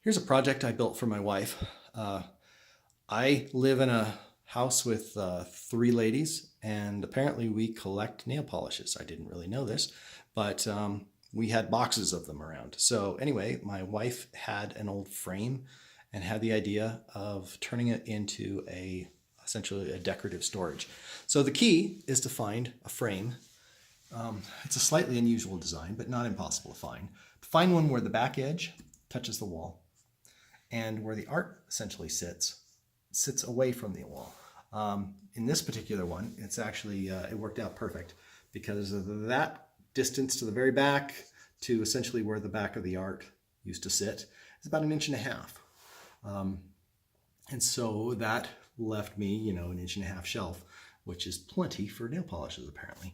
Here's a project I built for my wife. I live in a house with three ladies, and apparently we collect nail polishes. I didn't really know this, but we had boxes of them around. So anyway, my wife had an old frame and had the idea of turning it into essentially a decorative storage. So the key is to find a frame. It's a slightly unusual design, but not impossible to find. Find one where the back edge touches the wall and where the art essentially sits away from the wall. In this particular one, it's actually, it worked out perfect because of that distance to the very back to essentially where the back of the art used to sit is about 1.5 inches. And so that left me, 1.5 inch shelf, which is plenty for nail polishes apparently.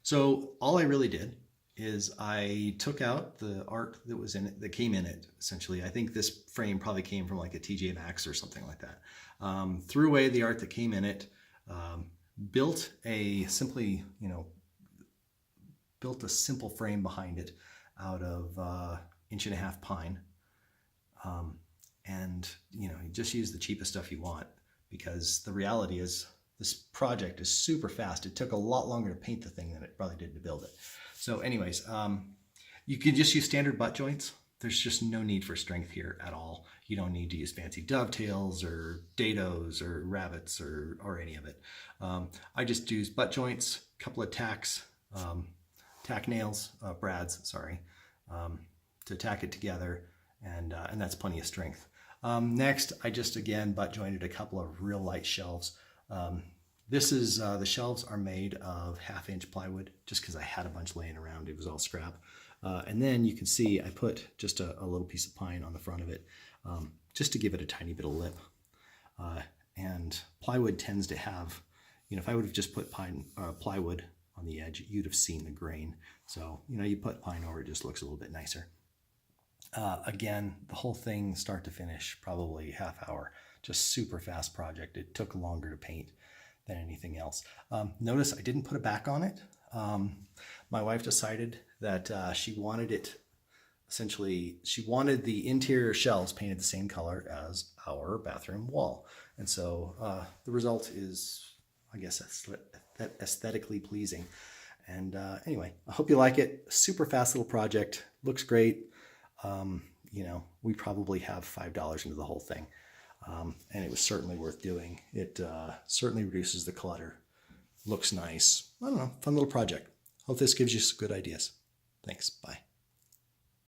So all I really did is I took out the art that was in it, that came in it, essentially. I think this frame probably came from like a TJ Maxx or something like that. Threw away the art that came in it, built a simple frame behind it out of 1.5 inch pine. And you just use the cheapest stuff you want, because the reality is this project is super fast. It took a lot longer to paint the thing than it probably did to build it. So anyways, you can just use standard butt joints. There's just no need for strength here at all. You don't need to use fancy dovetails or dados or rabbets or any of it. I just use butt joints, a couple of tacks, tack nails, brads, sorry, to tack it together, and that's plenty of strength. Next, I just again butt jointed a couple of real light shelves. This is, the shelves are made of 1/2 inch plywood just because I had a bunch laying around. It was all scrap. And then you can see I put just a little piece of pine on the front of it just to give it a tiny bit of lip. And plywood tends to have, if I would have just put plywood on the edge, you'd have seen the grain. So, you put pine over, it just looks a little bit nicer. Again, the whole thing start to finish, probably ½ hour, just super fast project. It took longer to paint than anything else. Notice I didn't put a back on it. My wife decided that she wanted the interior shelves painted the same color as our bathroom wall. And so the result is, I guess, aesthetically pleasing. And anyway, I hope you like it. Super fast little project, looks great. We probably have $5 into the whole thing. And it was certainly worth doing. It certainly reduces the clutter. Looks nice. I don't know, fun little project. Hope this gives you some good ideas. Thanks, bye.